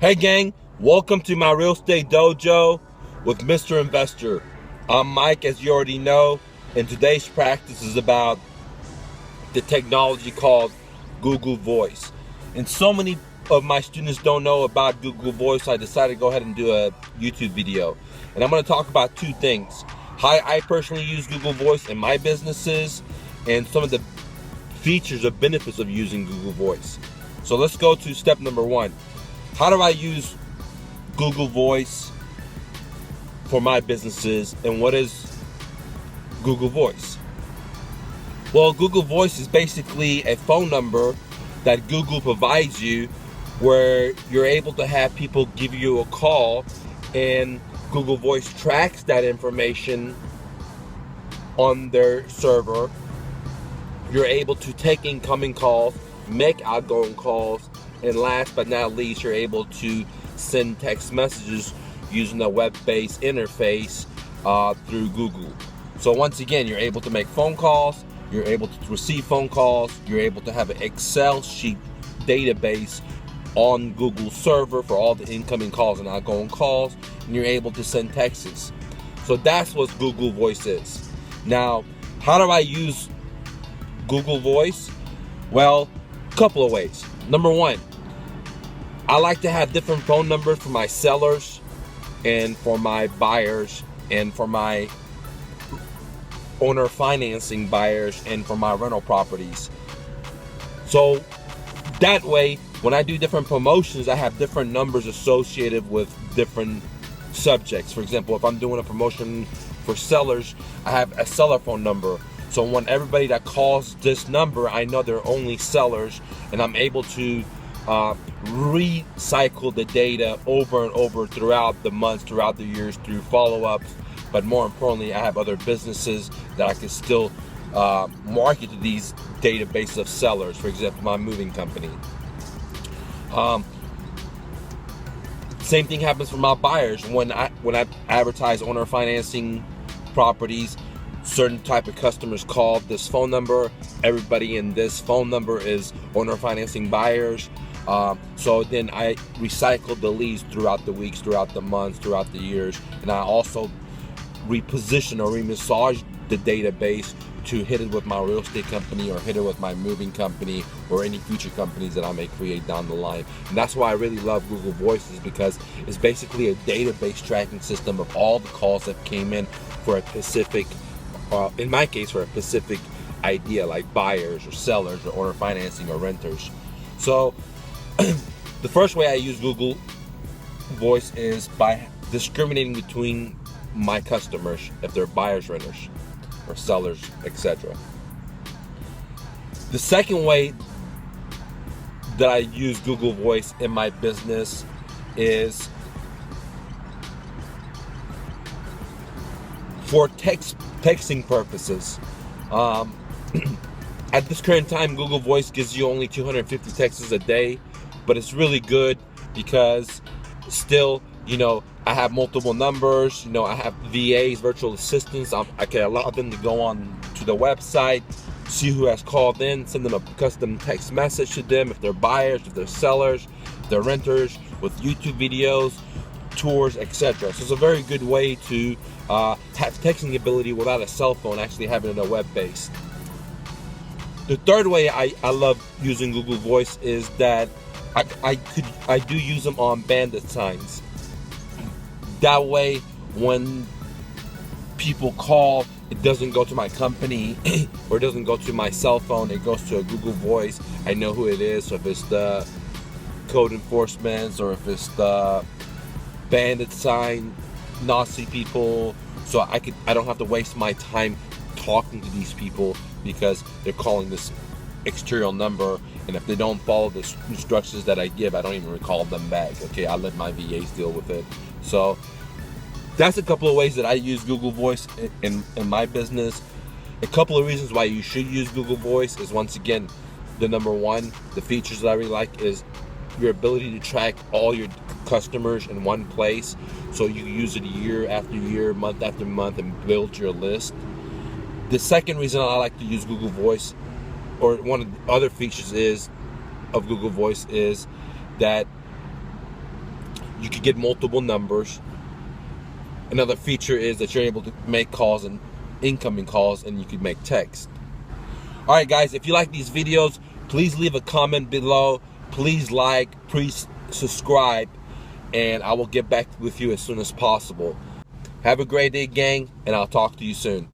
Hey gang, welcome to my real estate dojo with Mr. Investor. I'm Mike, as you already know, and today's practice is about the technology called Google Voice. And so many of my students don't know about Google Voice, so I decided to go ahead and do a YouTube video. And I'm going to talk about two things: how I personally use Google Voice in my businesses, and some of the features or benefits of using Google Voice. So let's go to step number one. How do I use Google Voice for my businesses, and what is Google Voice? Well, Google Voice is basically a phone number that Google provides you where you're able to have people give you a call, and Google Voice tracks that information on their server. You're able to take incoming calls, make outgoing calls, and last but not least, you're able to send text messages using a web-based interface through Google. So once again, you're able to make phone calls, you're able to receive phone calls, you're able to have an Excel sheet database on Google server for all the incoming calls and outgoing calls, and you're able to send texts. So that's what Google Voice is. Now, how do I use Google Voice? Well, a couple of ways. Number one, I like to have different phone numbers for my sellers and for my buyers and for my owner financing buyers and for my rental properties. So that way, when I do different promotions, I have different numbers associated with different subjects. For example, if I'm doing a promotion for sellers, I have a seller phone number. So when everybody that calls this number, I know they're only sellers, and I'm able to recycle the data over and over throughout the months, throughout the years, through follow-ups. But more importantly, I have other businesses that I can still market to these database of sellers. For example, my moving company. Same thing happens for my buyers. When I advertise owner financing properties, certain type of customers call this phone number. Everybody in this phone number is owner financing buyers. So then I recycle the leads throughout the weeks, throughout the months, throughout the years, and I also reposition or remassage the database to hit it with my real estate company or hit it with my moving company or any future companies that I may create down the line. And that's why I really love Google Voices, because it's basically a database tracking system of all the calls that came in for a specific, in my case, for a specific idea, like buyers or sellers or owner financing or renters. So the first way I use Google Voice is by discriminating between my customers, if they're buyers, renters, or sellers, etc. The second way that I use Google Voice in my business is for texting purposes. At this current time, Google Voice gives you only 250 texts a day, but it's really good because still, I have multiple numbers. I have VAs, virtual assistants. I can allow them to go on to the website, see who has called in, send them a custom text message to them if they're buyers, if they're sellers, if they're renters, with YouTube videos, tours, etc. So it's a very good way to have texting ability without a cell phone, actually having it a web base. The third way I love using Google Voice is that I do use them on bandit signs. That way, when people call, it doesn't go to my company or it doesn't go to my cell phone. It goes to a Google Voice. I know who it is. So if it's the code enforcement or if it's the bandit sign, Nazi people, so I don't have to waste my time talking to these people because they're calling this exterior number, and if they don't follow the instructions that I give, I don't even recall them back. Okay, I let my VAs deal with it. So that's a couple of ways that I use Google Voice in my business. A couple of reasons why you should use Google Voice is, once again, the number one, the features that I really like is your ability to track all your customers in one place, so you use it year after year, month after month, and build your list. The second reason I like to use Google Voice, or one of the other features of Google Voice, is that you could get multiple numbers. Another feature is that you're able to make calls and incoming calls, and you can make text. Alright guys, if you like these videos, please leave a comment below. Please like, please subscribe, and I will get back with you as soon as possible. Have a great day, gang, and I'll talk to you soon.